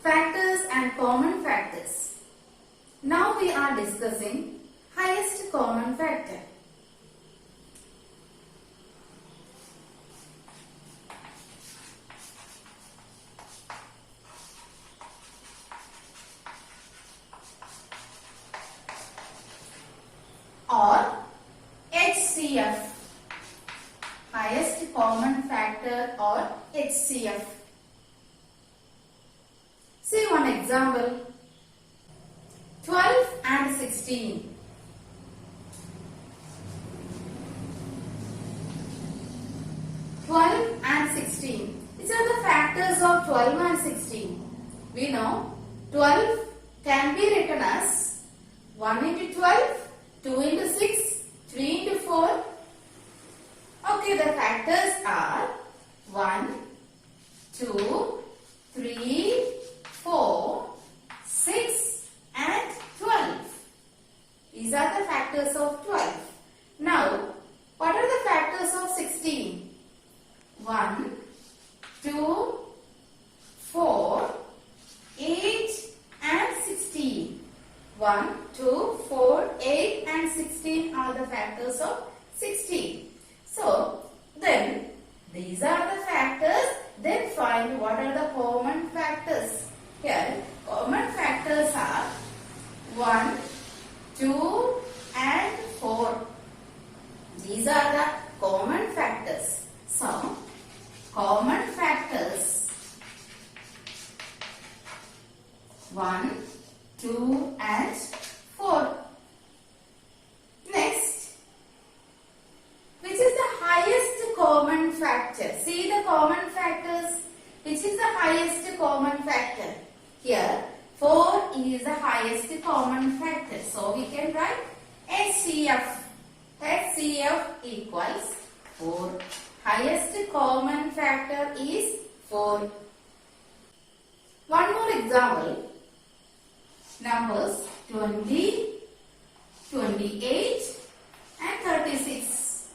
Factors and common factors. Now we are discussing highest common factor. Or HCF, highest common factor or HCF. See one example, 12 and 16. 12 and 16. These are the factors of 12 and 16. We know 12 can be written as 1 into 12, 2 into 6, 3 into 4. Okay, the factors are 1, 2, 3, 4, 6 and 12. These are the factors of 12. Now, what are the factors of 16? 1, 2, 4, 8 and 16. 1, 2, 4, 8 and 16 are the factors of 16. So, then these are the factors. Then find what are the common factors. Here, common factors are 1, 2 and 4. These are the common factors. So, common factors 1, 2 and 4. Next, which is the highest common factor? See the common factors. Which is the highest common factor? Here, 4 is the highest common factor. So, we can write HCF. HCF equals 4. Highest common factor is 4. One more example. Numbers 20, 28 and 36.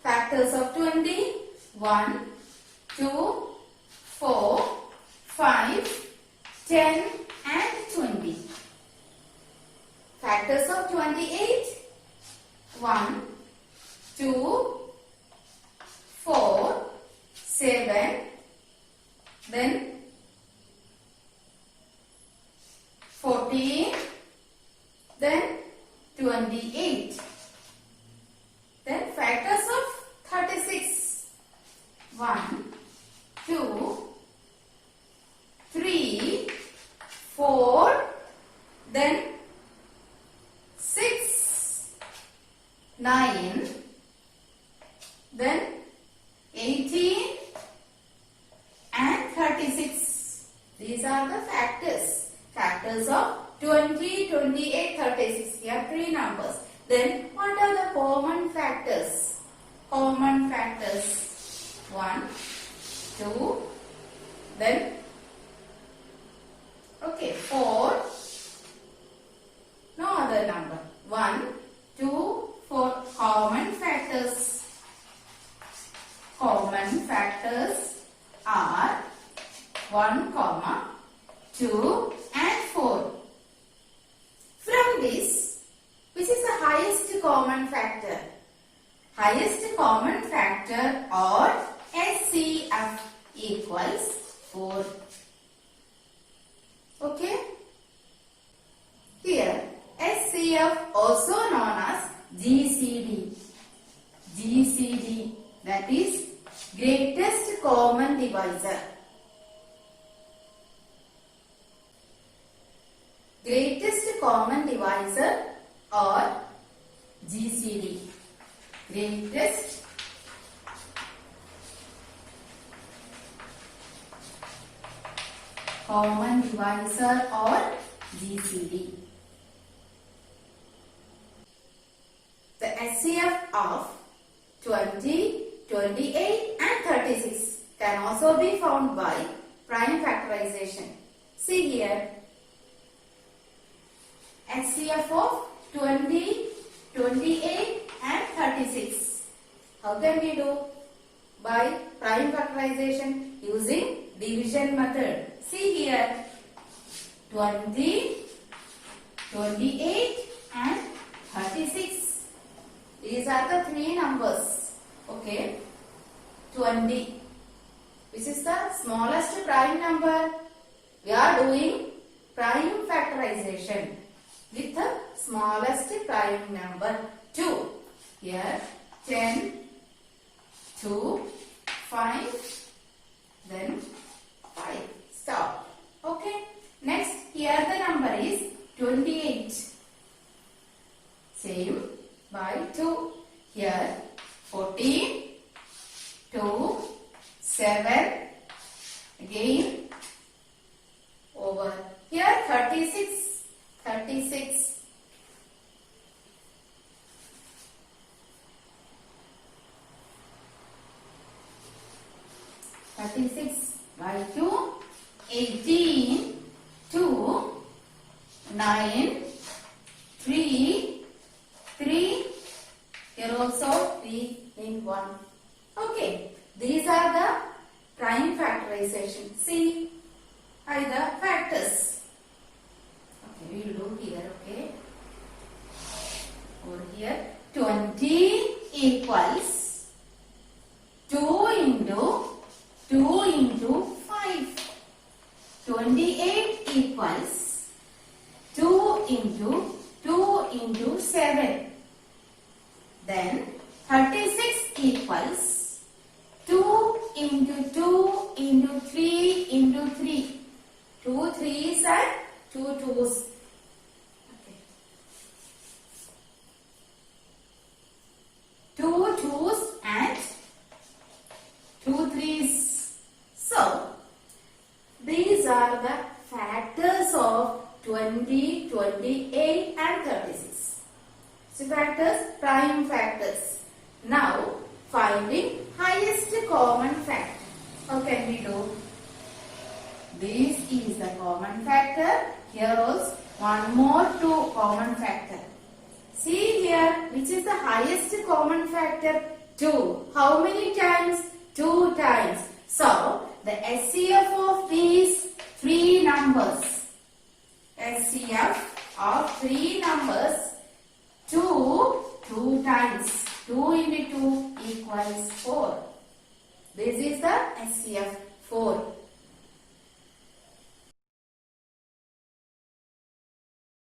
Factors of 20, 1, 2, 4, 5, 10 and 20. Factors of 28, 1, 2, 4, 7, then 14, then 28. Then factors of 36, 1, 2, 3, 4, then 6, 9, then 18 and 36. These are the factors. Factors of 20, 28, 36. Here 3 numbers. Then what are the common factors? Common factors 1, 2, then 4. No other number. 1, 2, 4. Common factors. Common factors are 1, 2 and 4. From this, which is the highest common factor? Highest common factor or HCF equals 4. Okay? Here, HCF also known as GCD. GCD, that is greatest common divisor. Greatest common divisor or GCD. Greatest common divisor or GCD. The HCF of 20, 28 and 36 can also be found by prime factorization. See here, HCF of 20, 28 and 36. How can we do? By prime factorization. using division method. See here, 20, 28 and 36. These are the three numbers. Okay, 20, which is the smallest prime number. We are doing prime factorization with the smallest prime number 2. Here 10, 2, 5, then 5. Stop. Okay. Next, here the number is 28. Same by 2. Here 14, 2, 7. Again over here 36. 36. 36 by 2, 18, 2, 9, 3, 3, here also 3 in 1. Okay, these are the prime factorization. See, are the factors. Okay, we will do here, okay. Over here, 20 equals 2 into 2 into 5. 28 equals 2 into 7. Then 36 equals 2 into 2 into 3 into 3. 2 3s and 2 2s. Okay. 2 2s and 2 3s. So, these are the factors of 20, 28 and 36. So, factors, prime factors. Now, finding highest common factor. How can we do? This is the common factor. Here also one more 2 common factor. See here, which is the highest common factor? 2. How many times? 2 times. So, the SCF of these 3 numbers, SCF of 3 numbers, 2 times. 2 into 2 equals 4. This is the SCF 4.